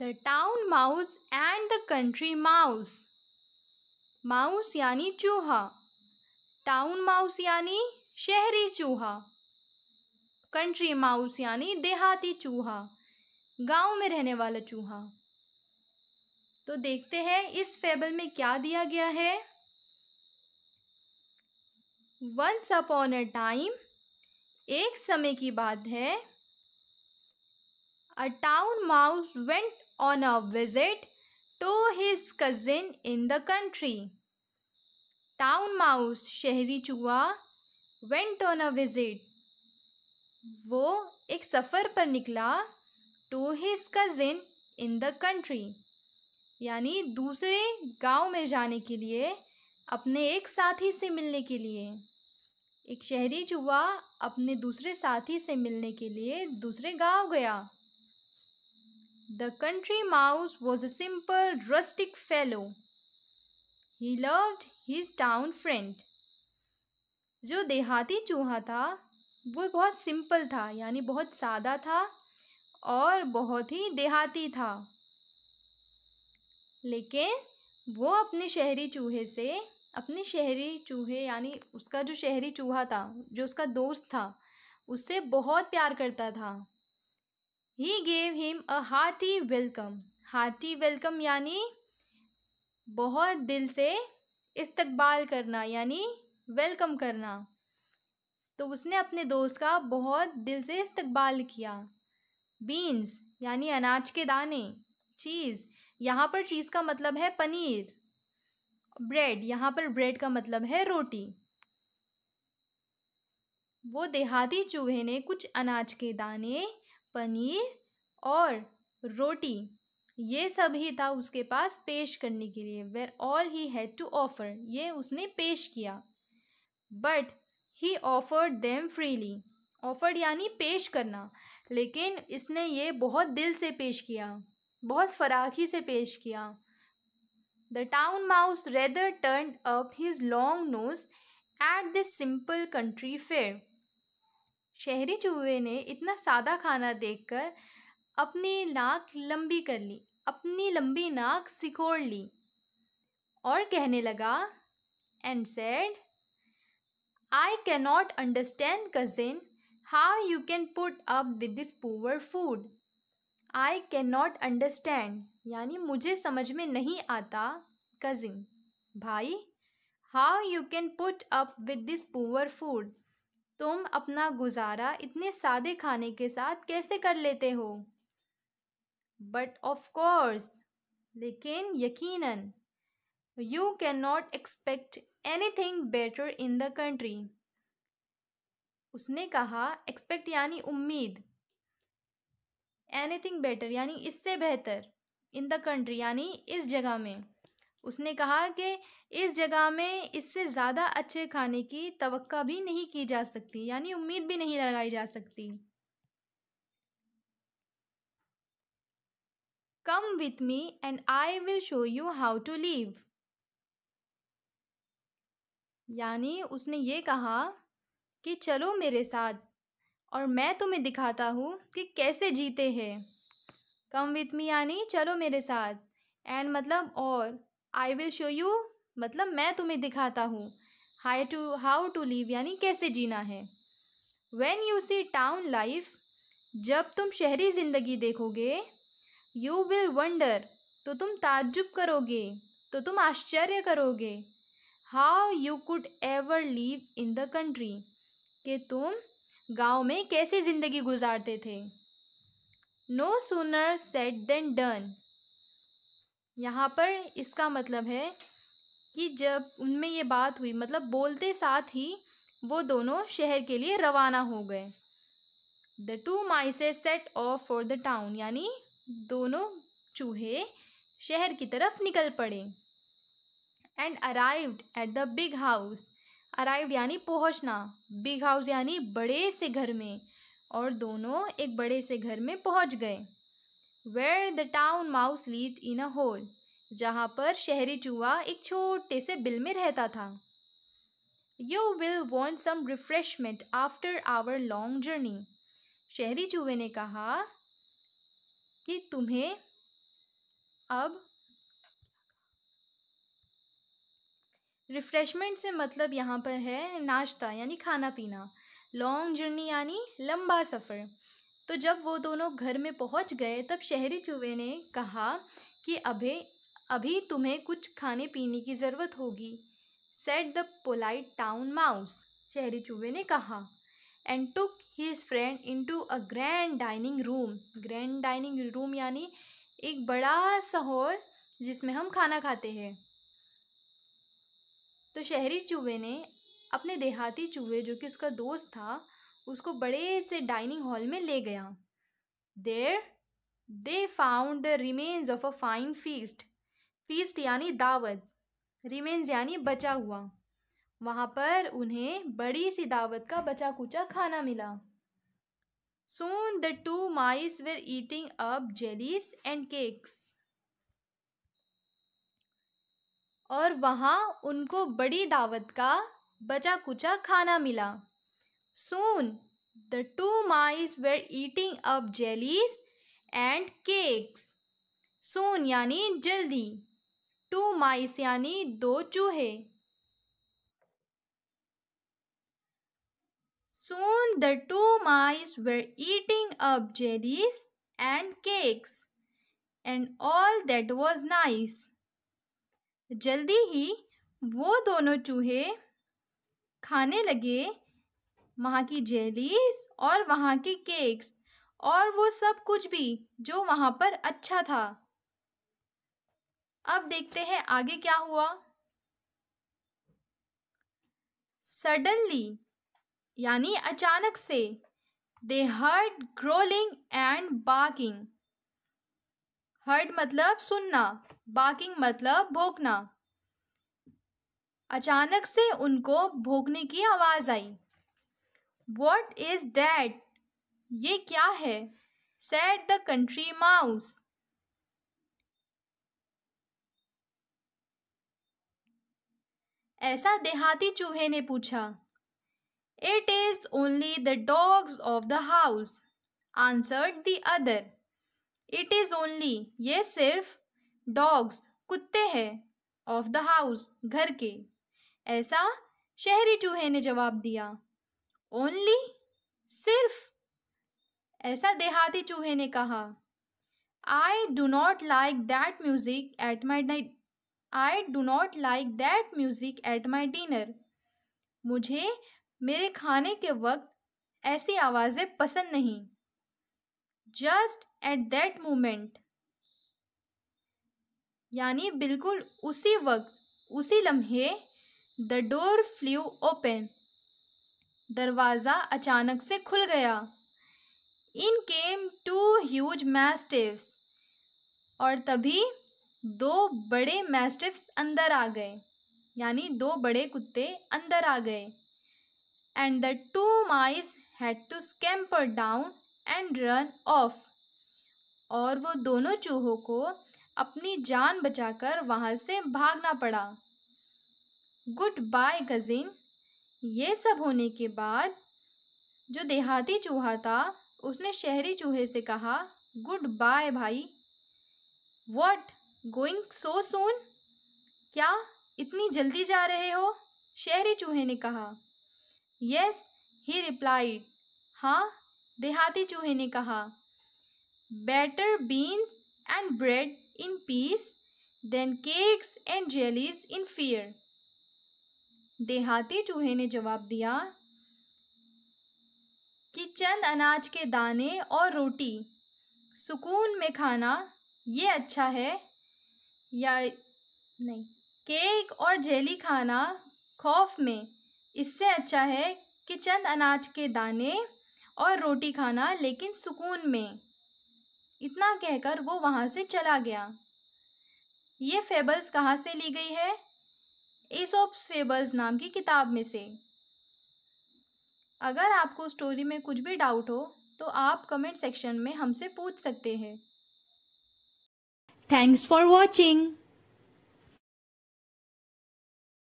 The town mouse and the country mouse. Mouse यानी चूहा, town mouse यानी शहरी चूहा, कंट्री माउस यानी देहाती चूहा, गांव में रहने वाला चूहा। तो देखते हैं इस फेबल में क्या दिया गया है। वंस अपॉन अ टाइम, एक समय की बात है, a town mouse went on a visit to his cousin in the country. Town mouse शहरी चूहा वेंट ऑन अ विजिट, वो एक सफ़र पर निकला, to his cousin in the country, यानी दूसरे गांव में जाने के लिए, अपने एक साथी से मिलने के लिए। एक शहरी चूहा अपने दूसरे साथी से मिलने के लिए दूसरे गांव गया। The country mouse was a simple rustic fellow, he loved his town friend. जो देहाती चूहा था वो बहुत सिंपल था, यानी बहुत सादा था और बहुत ही देहाती था, लेकिन वो अपने शहरी चूहे यानी उसका जो शहरी चूहा था, जो उसका दोस्त था, उससे बहुत प्यार करता था। He gave him a hearty welcome। Hearty welcome यानी बहुत दिल से इस्तकबाल करना, यानी वेलकम करना। तो उसने अपने दोस्त का बहुत दिल से इस्तकबाल किया। बीन्स यानी अनाज के दाने। चीज़, यहाँ पर चीज़ का मतलब है पनीर। ब्रेड, यहाँ पर ब्रेड का मतलब है रोटी। वो देहाती चूहे ने कुछ अनाज के दाने, पनीर और रोटी, ये सब ही था उसके पास पेश करने के लिए। Were all he had to offer, ये उसने पेश किया। But he offered them freely. Offered यानी पेश करना, लेकिन इसने ये बहुत दिल से पेश किया, बहुत फराखी से पेश किया। The town mouse rather turned up his long nose at this simple country fare। शहरी चूहे ने इतना सादा खाना देखकर अपनी नाक लंबी कर ली, अपनी लंबी नाक सिकोड़ ली और कहने लगा, and said, I cannot understand cousin how you can put up with this poor food। I cannot understand यानी मुझे समझ में नहीं आता, कजिन भाई, how you can put up with this poor food, तुम अपना गुजारा इतने सादे खाने के साथ कैसे कर लेते हो। बट ऑफ कोर्स, लेकिन यकीनन, you can not expect anything better in the country. उसने कहा, एक्सपेक्ट यानी उम्मीद, एनीथिंग बेटर यानी इससे बेहतर, इन द कंट्री यानी इस जगह में। उसने कहा कि इस जगह में इससे ज़्यादा अच्छे खाने की तवक्का भी नहीं की जा सकती, यानी उम्मीद भी नहीं लगाई जा सकती। Come with me and I will show you how to live. यानी उसने ये कहा कि चलो मेरे साथ और मैं तुम्हें दिखाता हूँ कि कैसे जीते हैं। कम विथ मी यानी चलो मेरे साथ, एंड मतलब और, आई विल शो यू मतलब मैं तुम्हें दिखाता हूँ, हाउ टू लिव यानी कैसे जीना है। When you see town life, जब तुम शहरी ज़िंदगी देखोगे, यू विल वंडर, तो तुम ताज्जुब करोगे, तो तुम आश्चर्य करोगे, how you could ever live in the country, कि तुम गांव में कैसे ज़िंदगी गुजारते थे। No sooner said than done, यहाँ पर इसका मतलब है कि जब उनमें ये बात हुई, मतलब बोलते साथ ही वो दोनों शहर के लिए रवाना हो गए। The two mices set off for the town, यानी दोनों चूहे शहर की तरफ निकल पड़े। And arrived at the big house, arrived यानी पहुँचना, बिग हाउस यानी बड़े से घर में, और दोनों एक बड़े से घर में पहुँच गए। Where the town mouse lived in a hole, जहाँ पर शहरी चूहा एक छोटे से बिल में रहता था। You will want some refreshment after our long journey, शहरी चूहे ने कहा कि तुम्हें अब रिफ्रेशमेंट से मतलब यहाँ पर है नाश्ता यानी खाना पीना। लॉन्ग जर्नी यानी लंबा सफ़र। तो जब वो दोनों घर में पहुँच गए तब शहरी चूहे ने कहा कि अभी तुम्हें कुछ खाने पीने की ज़रूरत होगी। Said the polite town mouse, शहरी चूहे ने कहा। And took his friend into a grand dining room. Grand dining room यानी एक बड़ा सा हॉल जिसमें हम खाना खाते हैं। तो शहरी चूहे ने अपने देहाती चूहे जो कि उसका दोस्त था उसको बड़े से डाइनिंग हॉल में ले गया। There they found the remains of a fine feast. Feast यानी दावत, रिमेन्स यानी बचा हुआ। वहाँ पर उन्हें बड़ी सी दावत का बचा कुचा खाना मिला। Soon the two mice were eating up jellies and cakes. और वहाँ उनको बड़ी दावत का बचा कुचा खाना मिला। Soon the two mice were eating up jellies and cakes. Soon यानी जल्दी, two mice यानी दो चूहे। Soon the two mice were eating up jellies and cakes and all that was nice. जल्दी ही वो दोनों चूहे खाने लगे वहाँ की जेलीज और वहाँ की केक्स और वो सब कुछ भी जो वहाँ पर अच्छा था। अब देखते हैं आगे क्या हुआ। सडनली यानी अचानक से दे heard gruelling and barking. Heard मतलब सुनना, बार्किंग मतलब भौंकना। अचानक से उनको भौंकने की आवाज़ आई। What is that? ये क्या है? Said the country mouse. ऐसा देहाती चूहे ने पूछा। It is only the dogs of the house, answered the other. It is only, ये सिर्फ dogs कुत्ते हैं, of the house घर के। ऐसा शहरी चूहे ने जवाब दिया। Only सिर्फ, ऐसा देहाती चूहे ने कहा। I do not like that music at my night. I do not like that music at my dinner. मुझे मेरे खाने के वक्त ऐसी आवाज़ें पसंद नहीं। Just at that moment यानी बिल्कुल उसी वक्त, उसी लम्हे the door flew open. दरवाज़ा अचानक से खुल गया। In came two huge mastiffs. और तभी दो बड़े मैस्टिफ्स अंदर आ गए यानी दो बड़े कुत्ते अंदर आ गए। And the two mice had to scamper down and run off. और वो दोनों चूहों को अपनी जान बचाकर वहाँ से भागना पड़ा। Goodbye cousin. ये सब होने के बाद जो देहाती चूहा था उसने शहरी चूहे से कहा, गुड बाय भाई। What? Going so soon? क्या इतनी जल्दी जा रहे हो? शहरी चूहे ने कहा। Yes, he replied. हाँ, देहाती चूहे ने कहा। Better beans and bread in peace than cakes and jellies in fear. देहाती चूहे ने जवाब दिया कि चंद अनाज के दाने और रोटी सुकून में खाना ये अच्छा है या नहीं, केक और जेली खाना खौफ में इससे अच्छा है कि चंद अनाज के दाने और रोटी खाना लेकिन सुकून में। इतना कहकर वो वहाँ से चला गया। ये फेबल्स कहाँ से ली गई है? ईसोप्स फेबल्स नाम की किताब में से। अगर आपको स्टोरी में कुछ भी डाउट हो तो आप कमेंट सेक्शन में हमसे पूछ सकते हैं। Thanks for watching.